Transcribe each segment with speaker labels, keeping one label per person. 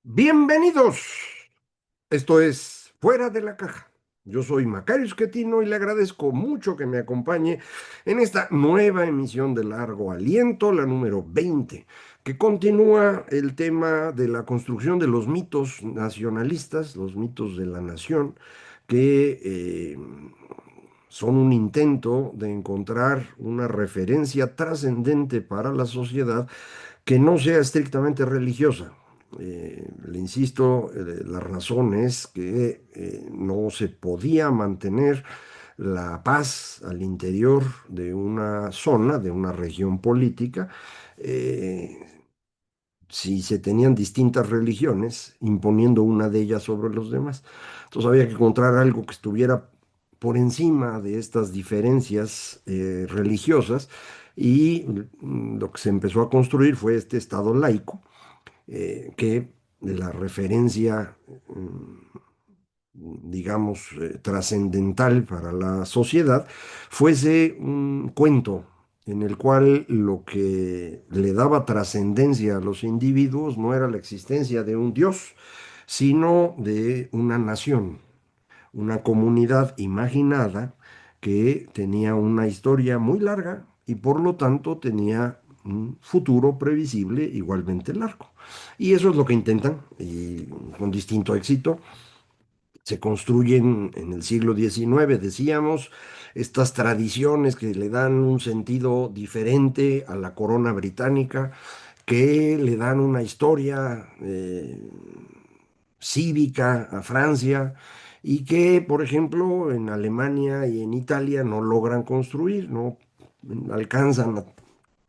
Speaker 1: Bienvenidos. Esto es Fuera de la Caja. Yo soy Macario Esquetino y le agradezco mucho que me acompañe en esta nueva emisión de Largo Aliento, la número 20, que continúa el tema de la construcción de los mitos nacionalistas, los mitos de la nación, que son un intento de encontrar una referencia trascendente para la sociedad que no sea estrictamente religiosa. Le insisto, la razón es que no se podía mantener la paz al interior de una zona, de una región política, eh, si se tenían distintas religiones, imponiendo una de ellas sobre los demás. Entonces había que encontrar algo que estuviera por encima de estas diferencias religiosas y lo que se empezó a construir fue este Estado laico, que la referencia, digamos, trascendental para la sociedad, fuese un cuento en el cual lo que le daba trascendencia a los individuos no era la existencia de un Dios, sino de una nación, una comunidad imaginada que tenía una historia muy larga y por lo tanto tenía un futuro previsible igualmente largo. Y eso es lo que intentan, y con distinto éxito. Se construyen en el siglo XIX, decíamos, estas tradiciones que le dan un sentido diferente a la corona británica, que le dan una historia cívica a Francia y que, por ejemplo, en Alemania y en Italia no logran construir, no alcanzan a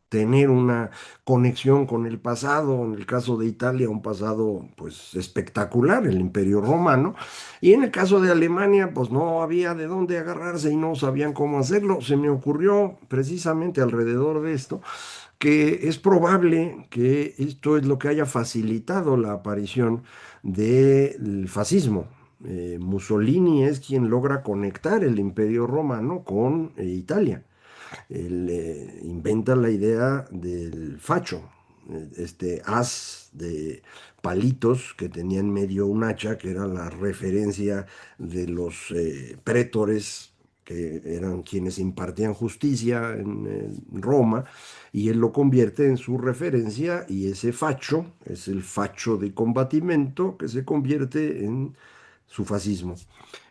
Speaker 1: tener una conexión con el pasado, en el caso de Italia, un pasado pues espectacular, el Imperio Romano, y en el caso de Alemania, pues no había de dónde agarrarse y no sabían cómo hacerlo. Se me ocurrió precisamente alrededor de esto que es probable que esto es lo que haya facilitado la aparición del fascismo. Mussolini es quien logra conectar el Imperio Romano con Italia. Él inventa la idea del facho, este haz de palitos que tenía en medio un hacha, que era la referencia de los prétores, que eran quienes impartían justicia en Roma, y él lo convierte en su referencia, y ese facho es el facho de combatimento que se convierte en su fascismo.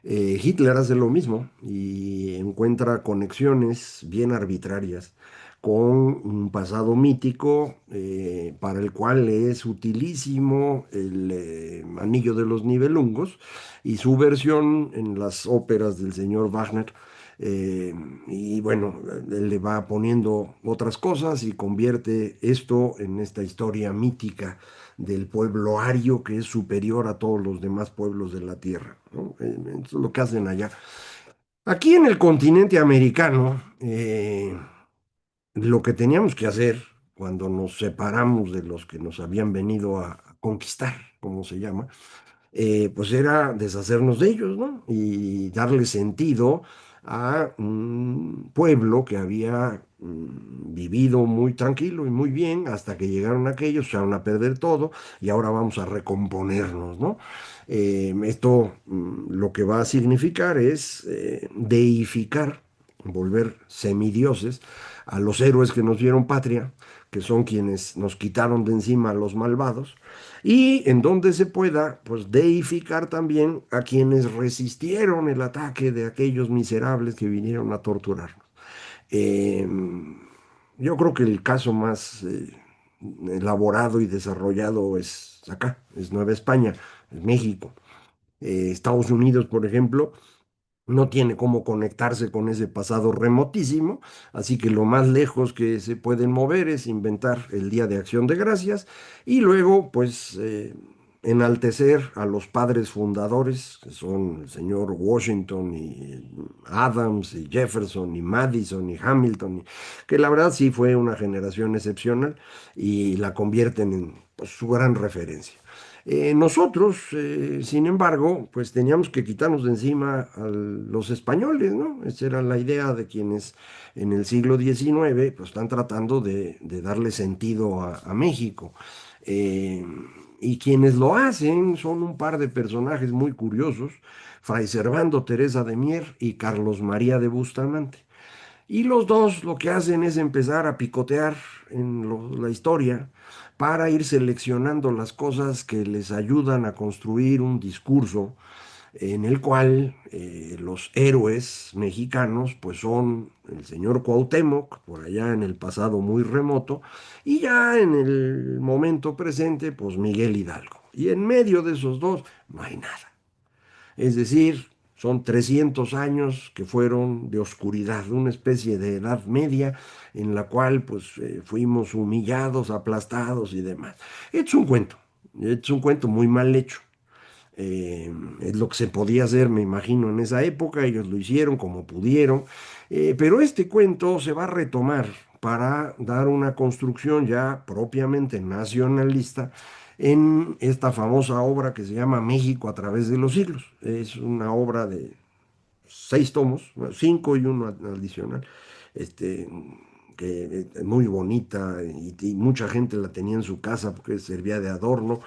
Speaker 1: Hitler hace lo mismo y encuentra conexiones bien arbitrarias con un pasado mítico para el cual es utilísimo el Anillo de los Nibelungos y su versión en las óperas del señor Wagner. eh, y bueno, él le va poniendo otras cosas y convierte esto en esta historia mítica del pueblo ario que es superior a todos los demás pueblos de la tierra, ¿no? Eso es lo que hacen allá. Aquí en el continente americano, lo que teníamos que hacer cuando nos separamos de los que nos habían venido a conquistar, como se llama, pues era deshacernos de ellos, ¿no? Y darle sentido a un pueblo que había vivido muy tranquilo y muy bien hasta que llegaron aquellos, echaron a perder todo y ahora vamos a recomponernos, ¿no? Esto lo que va a significar es deificar, volver semidioses a los héroes que nos dieron patria, que son quienes nos quitaron de encima a los malvados y en donde se pueda, pues deificar también a quienes resistieron el ataque de aquellos miserables que vinieron a torturarnos. Eh, yo creo que el caso más elaborado y desarrollado es acá, es Nueva España, es México. Estados Unidos, por ejemplo, no tiene cómo conectarse con ese pasado remotísimo, así que lo más lejos que se pueden mover es inventar el Día de Acción de Gracias y luego, pues, enaltecer a los padres fundadores, que son el señor Washington y Adams y Jefferson y Madison y Hamilton, que la verdad sí fue una generación excepcional y la convierten en pues, su gran referencia. Nosotros, sin embargo, pues teníamos que quitarnos de encima a los españoles, ¿no? Esa era la idea de quienes en el siglo XIX pues, están tratando de darle sentido a México. Eh, y quienes lo hacen son un par de personajes muy curiosos, Fray Servando Teresa de Mier y Carlos María de Bustamante. Y los dos lo que hacen es empezar a picotear en la historia para ir seleccionando las cosas que les ayudan a construir un discurso en el cual los héroes mexicanos pues son el señor Cuauhtémoc, por allá en el pasado muy remoto, y ya en el momento presente pues Miguel Hidalgo. Y en medio de esos dos no hay nada. Es decir, son 300 años que fueron de oscuridad, una especie de edad media en la cual pues fuimos humillados, aplastados y demás. Es un cuento muy mal hecho. Es lo que se podía hacer, me imagino, en esa época, ellos lo hicieron como pudieron, pero este cuento se va a retomar para dar una construcción ya propiamente nacionalista en esta famosa obra que se llama México a través de los siglos. Es una obra de 6 tomos, bueno, cinco y uno adicional, este, que es muy bonita y mucha gente la tenía en su casa porque servía de adorno.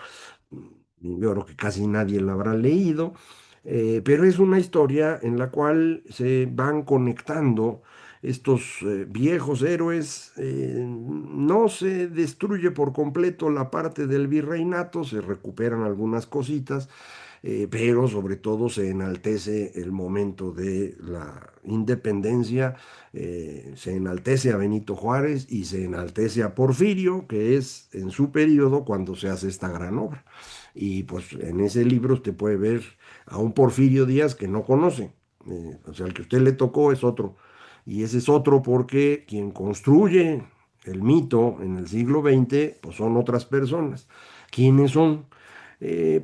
Speaker 1: Yo creo que casi nadie la habrá leído, pero es una historia en la cual se van conectando estos viejos héroes. No se destruye por completo la parte del virreinato, se recuperan algunas cositas, pero sobre todo se enaltece el momento de la independencia, se enaltece a Benito Juárez y se enaltece a Porfirio, que es en su periodo cuando se hace esta gran obra. Y pues en ese libro usted puede ver a un Porfirio Díaz que no conoce. O sea, el que a usted le tocó es otro. Y ese es otro porque quien construye el mito en el siglo XX, pues son otras personas. ¿Quiénes son?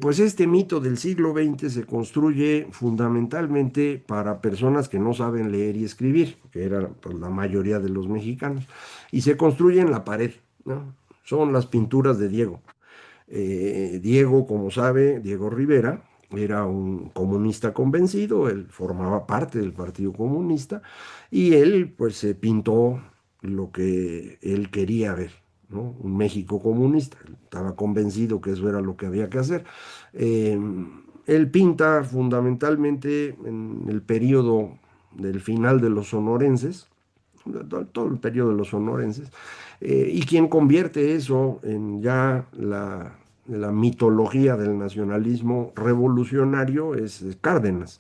Speaker 1: Pues este mito del siglo XX se construye fundamentalmente para personas que no saben leer y escribir, que era pues, la mayoría de los mexicanos, y se construye en la pared, ¿no? Son las pinturas de Diego. Diego, como sabe, Diego Rivera, era un comunista convencido, él formaba parte del Partido Comunista y él pues se pintó lo que él quería ver, ¿no? Un México comunista, él estaba convencido que eso era lo que había que hacer. Eh, Él pinta fundamentalmente en el periodo del final de los sonorenses, todo el periodo de los sonorenses, y quien convierte eso en ya la mitología del nacionalismo revolucionario es Cárdenas,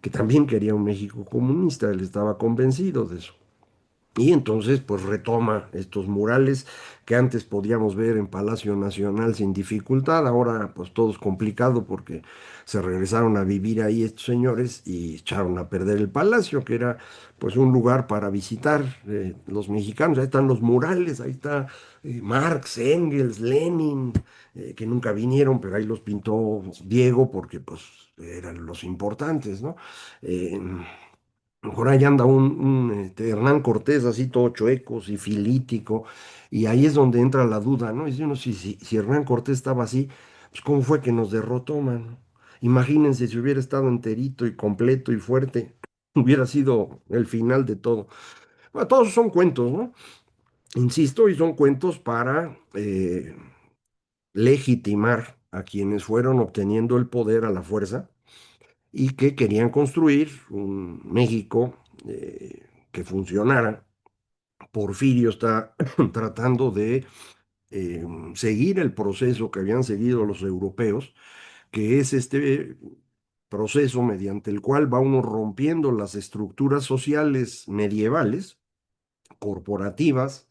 Speaker 1: que también quería un México comunista, él estaba convencido de eso. Y entonces, pues retoma estos murales que antes podíamos ver en Palacio Nacional sin dificultad, ahora pues todo es complicado porque se regresaron a vivir ahí estos señores y echaron a perder el palacio, que era pues un lugar para visitar los mexicanos. Ahí están los murales, ahí está Marx, Engels, Lenin, que nunca vinieron, pero ahí los pintó Diego porque pues eran los importantes, ¿no? Eh, por ahí anda Hernán Cortés así todo chueco, sifilítico, y ahí es donde entra la duda, ¿no? Dice uno, si Hernán Cortés estaba así, pues ¿cómo fue que nos derrotó, mano? Imagínense si hubiera estado enterito y completo y fuerte, hubiera sido el final de todo. Bueno, todos son cuentos, ¿no? Insisto, y son cuentos para legitimar a quienes fueron obteniendo el poder a la fuerza y que querían construir un México que funcionara. Porfirio está tratando de seguir el proceso que habían seguido los europeos, que es este proceso mediante el cual va uno rompiendo las estructuras sociales medievales, corporativas,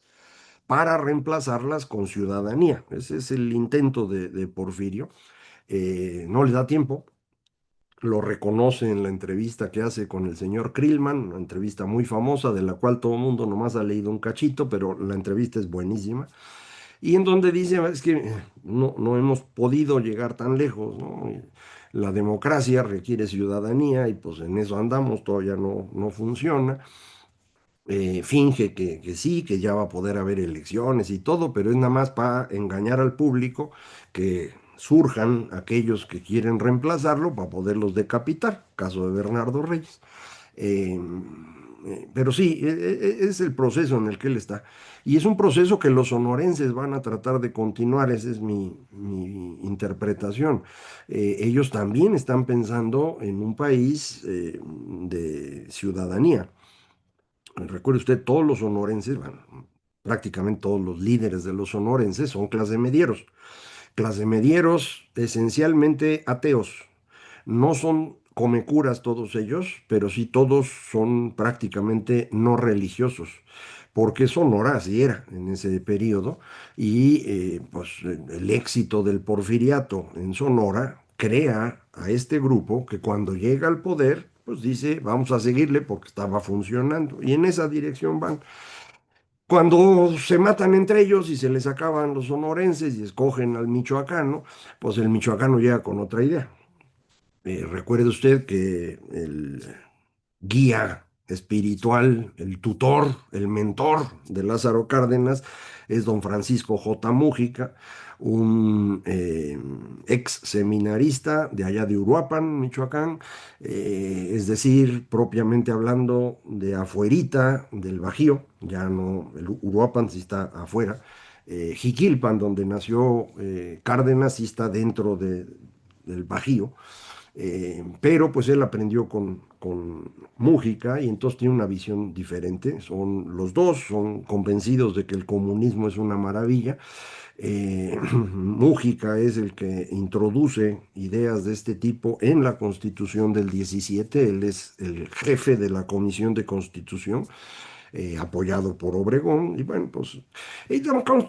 Speaker 1: para reemplazarlas con ciudadanía. Ese es el intento de Porfirio. No le da tiempo, lo reconoce en la entrevista que hace con el señor Krillman, una entrevista muy famosa de la cual todo el mundo nomás ha leído un cachito, pero la entrevista es buenísima. Y en donde dice, es que no hemos podido llegar tan lejos, ¿no? La democracia requiere ciudadanía y pues en eso andamos, todavía no funciona. Finge que sí, que ya va a poder haber elecciones y todo, pero es nada más para engañar al público que surjan aquellos que quieren reemplazarlo para poderlos decapitar, caso de Bernardo Reyes. Eh, pero sí, es el proceso en el que él está. Y es un proceso que los sonorenses van a tratar de continuar, esa es mi interpretación. Ellos también están pensando en un país de ciudadanía. Recuerde usted, todos los sonorenses, bueno, prácticamente todos los líderes de los sonorenses son clase medieros esencialmente ateos. No son comecuras todos ellos, pero sí todos son prácticamente no religiosos, porque Sonora así era en ese periodo, y pues el éxito del porfiriato en Sonora crea a este grupo que cuando llega al poder, pues dice, vamos a seguirle porque estaba funcionando, y en esa dirección van. Cuando se matan entre ellos y se les acaban los sonorenses y escogen al michoacano, pues el michoacano llega con otra idea. Recuerde usted que el guía espiritual, el tutor, el mentor de Lázaro Cárdenas es don Francisco J. Mújica, un ex seminarista de allá de Uruapan, Michoacán, es decir, propiamente hablando de afuerita del Bajío, ya no, el Uruapan sí está afuera. Jiquilpan, donde nació Cárdenas, sí está dentro del Bajío. Pero pues él aprendió con Mújica y entonces tiene una visión diferente. Son los dos, son convencidos de que el comunismo es una maravilla. Mújica es el que introduce ideas de este tipo en la Constitución del 17. Él es el jefe de la Comisión de Constitución, apoyado por Obregón. Y bueno, pues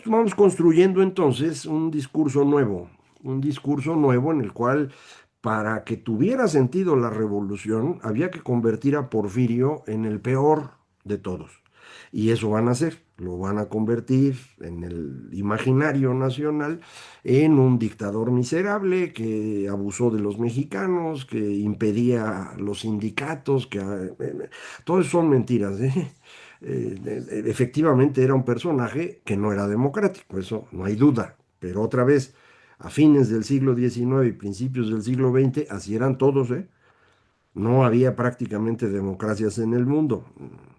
Speaker 1: vamos construyendo entonces un discurso nuevo en el cual, para que tuviera sentido la revolución, había que convertir a Porfirio en el peor de todos. Y eso van a hacer, lo van a convertir en el imaginario nacional en un dictador miserable que abusó de los mexicanos, que impedía los sindicatos, todo eso son mentiras, ¿eh? Efectivamente era un personaje que no era democrático, eso no hay duda, pero otra vez, a fines del siglo XIX y principios del siglo XX, así eran todos, ¿eh? No había prácticamente democracias en el mundo,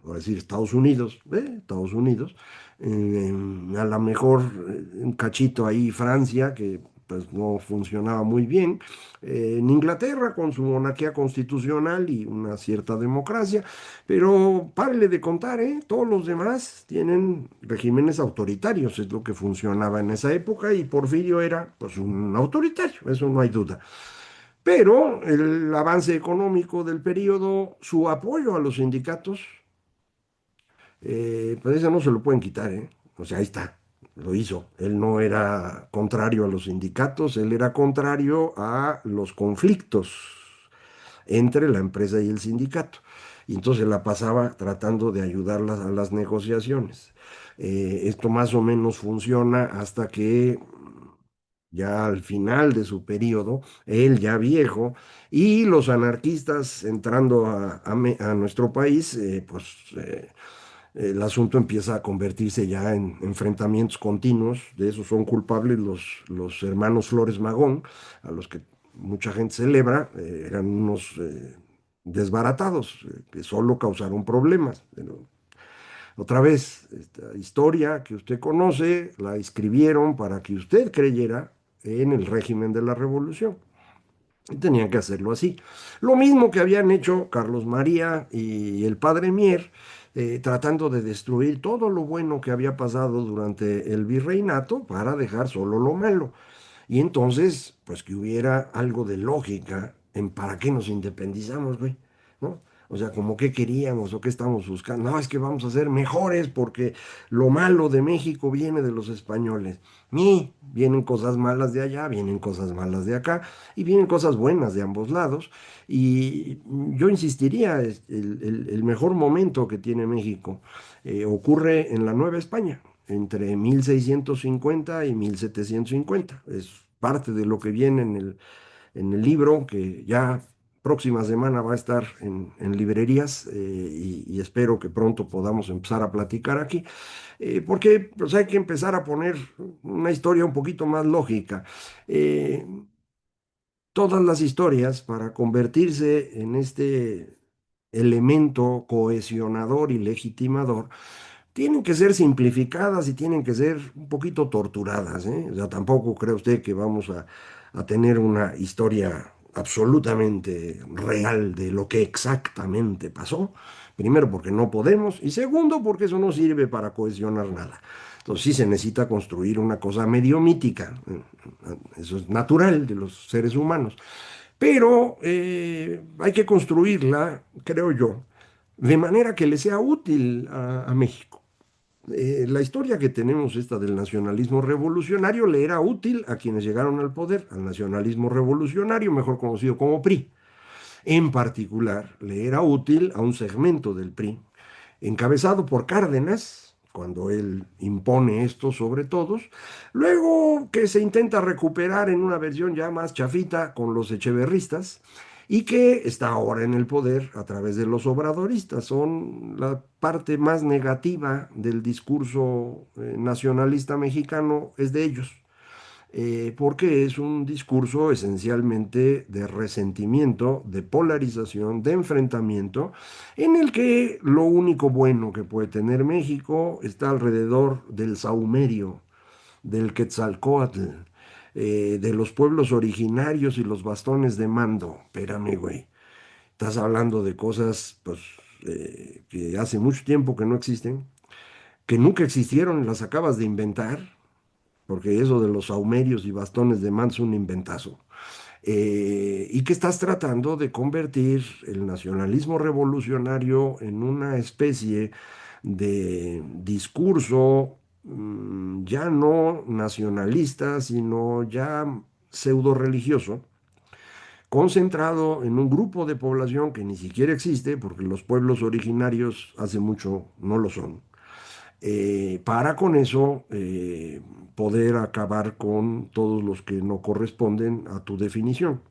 Speaker 1: por decir Estados Unidos, a lo mejor un cachito ahí Francia, que pues no funcionaba muy bien, en Inglaterra con su monarquía constitucional y una cierta democracia, pero párele de contar, ¿eh? Todos los demás tienen regímenes autoritarios, es lo que funcionaba en esa época, y Porfirio era pues un autoritario, eso no hay duda. Pero el avance económico del periodo, su apoyo a los sindicatos, pues eso no se lo pueden quitar, ¿eh? O sea, ahí está, lo hizo. Él no era contrario a los sindicatos, él era contrario a los conflictos entre la empresa y el sindicato. Y entonces la pasaba tratando de ayudarlas a las negociaciones. Esto más o menos funciona hasta que ya al final de su periodo, él ya viejo, y los anarquistas entrando a nuestro país, el asunto empieza a convertirse ya en enfrentamientos continuos. De eso son culpables los hermanos Flores Magón, a los que mucha gente celebra. Eran unos desbaratados que solo causaron problemas. Pero otra vez, esta historia que usted conoce, la escribieron para que usted creyera en el régimen de la revolución. Y tenían que hacerlo así. Lo mismo que habían hecho Carlos María y el padre Mier, tratando de destruir todo lo bueno que había pasado durante el virreinato para dejar solo lo malo. Y entonces, pues que hubiera algo de lógica en para qué nos independizamos, güey, ¿no? O sea, como qué queríamos o qué estamos buscando. No, es que vamos a ser mejores porque lo malo de México viene de los españoles. Ni vienen cosas malas de allá, vienen cosas malas de acá y vienen cosas buenas de ambos lados. Y yo insistiría, el mejor momento que tiene México ocurre en la Nueva España, entre 1650 y 1750. Es parte de lo que viene en el libro que ya próxima semana va a estar en librerías y espero que pronto podamos empezar a platicar aquí, porque pues, hay que empezar a poner una historia un poquito más lógica. Eh, Todas las historias para convertirse en este elemento cohesionador y legitimador tienen que ser simplificadas y tienen que ser un poquito torturadas, ¿eh? O sea, tampoco cree usted que vamos a tener una historia absolutamente real de lo que exactamente pasó. Primero, porque no podemos, y segundo, porque eso no sirve para cohesionar nada. Entonces sí se necesita construir una cosa medio mítica. Eso es natural de los seres humanos. Pero hay que construirla, creo yo, de manera que le sea útil a México. La historia que tenemos, esta del nacionalismo revolucionario, le era útil a quienes llegaron al poder, al nacionalismo revolucionario, mejor conocido como PRI. En particular, le era útil a un segmento del PRI, encabezado por Cárdenas, cuando él impone esto sobre todos, luego que se intenta recuperar en una versión ya más chafita con los echeverristas, y que está ahora en el poder a través de los obradoristas. Son la parte más negativa del discurso nacionalista mexicano, es de ellos, porque es un discurso esencialmente de resentimiento, de polarización, de enfrentamiento, en el que lo único bueno que puede tener México está alrededor del sahumerio, del Quetzalcóatl, de los pueblos originarios y los bastones de mando. Espérame, güey. Estás hablando de cosas, pues, que hace mucho tiempo que no existen, que nunca existieron, las acabas de inventar, porque eso de los saumerios y bastones de mando es un inventazo. Y que estás tratando de convertir el nacionalismo revolucionario en una especie de discurso ya no nacionalista, sino ya pseudo religioso, concentrado en un grupo de población que ni siquiera existe, porque los pueblos originarios hace mucho no lo son, para con eso poder acabar con todos los que no corresponden a tu definición.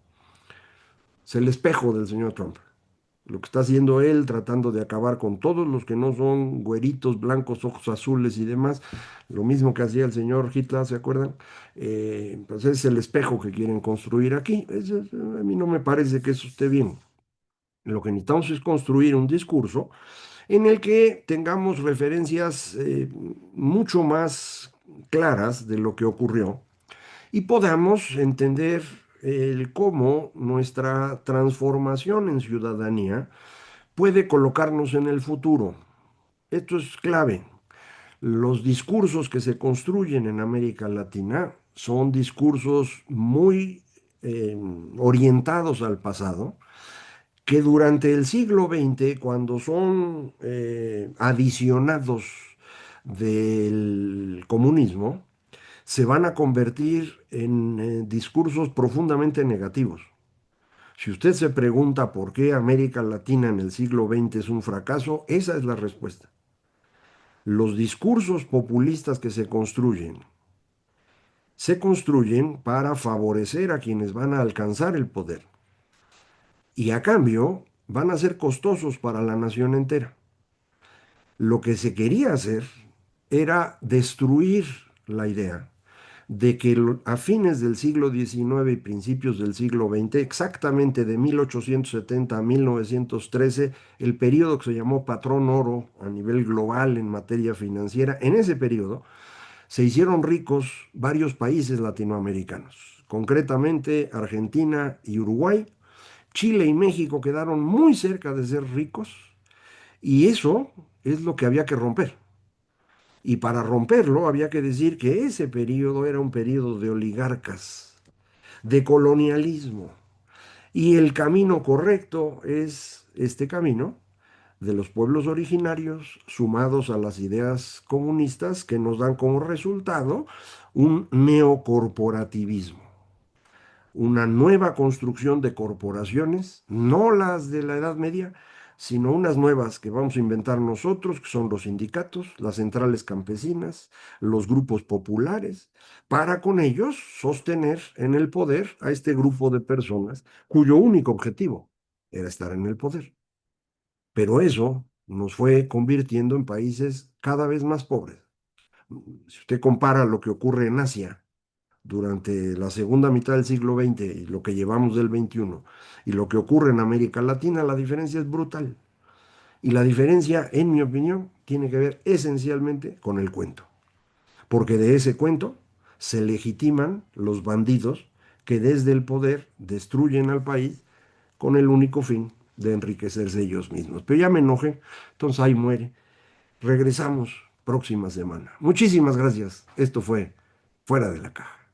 Speaker 1: Es el espejo del señor Trump. Lo que está haciendo él, tratando de acabar con todos los que no son güeritos, blancos, ojos azules y demás, lo mismo que hacía el señor Hitler, ¿se acuerdan? Pues es el espejo que quieren construir aquí. A mí no me parece que eso esté bien. Lo que necesitamos es construir un discurso en el que tengamos referencias mucho más claras de lo que ocurrió y podamos entender el cómo nuestra transformación en ciudadanía puede colocarnos en el futuro. Esto es clave. Los discursos que se construyen en América Latina son discursos muy orientados al pasado, que durante el siglo XX, cuando son adicionados del comunismo, se van a convertir en discursos profundamente negativos. Si usted se pregunta por qué América Latina en el siglo XX es un fracaso, esa es la respuesta. Los discursos populistas que se construyen para favorecer a quienes van a alcanzar el poder y a cambio van a ser costosos para la nación entera. Lo que se quería hacer era destruir la idea de que a fines del siglo XIX y principios del siglo XX, exactamente de 1870 a 1913, el periodo que se llamó patrón oro a nivel global en materia financiera, en ese periodo se hicieron ricos varios países latinoamericanos, concretamente Argentina y Uruguay. Chile y México quedaron muy cerca de ser ricos y eso es lo que había que romper. Y para romperlo había que decir que ese periodo era un periodo de oligarcas, de colonialismo. Y el camino correcto es este camino de los pueblos originarios sumados a las ideas comunistas que nos dan como resultado un neocorporativismo, una nueva construcción de corporaciones, no las de la Edad Media, sino unas nuevas que vamos a inventar nosotros, que son los sindicatos, las centrales campesinas, los grupos populares, para con ellos sostener en el poder a este grupo de personas cuyo único objetivo era estar en el poder. Pero eso nos fue convirtiendo en países cada vez más pobres. Si usted compara lo que ocurre en Asia durante la segunda mitad del siglo XX y lo que llevamos del XXI y lo que ocurre en América Latina, la diferencia es brutal. Y la diferencia, en mi opinión, tiene que ver esencialmente con el cuento. Porque de ese cuento se legitiman los bandidos que desde el poder destruyen al país con el único fin de enriquecerse ellos mismos. Pero ya me enojé, entonces ahí muere. Regresamos próxima semana. Muchísimas gracias. Esto fue Fuera de la Caja.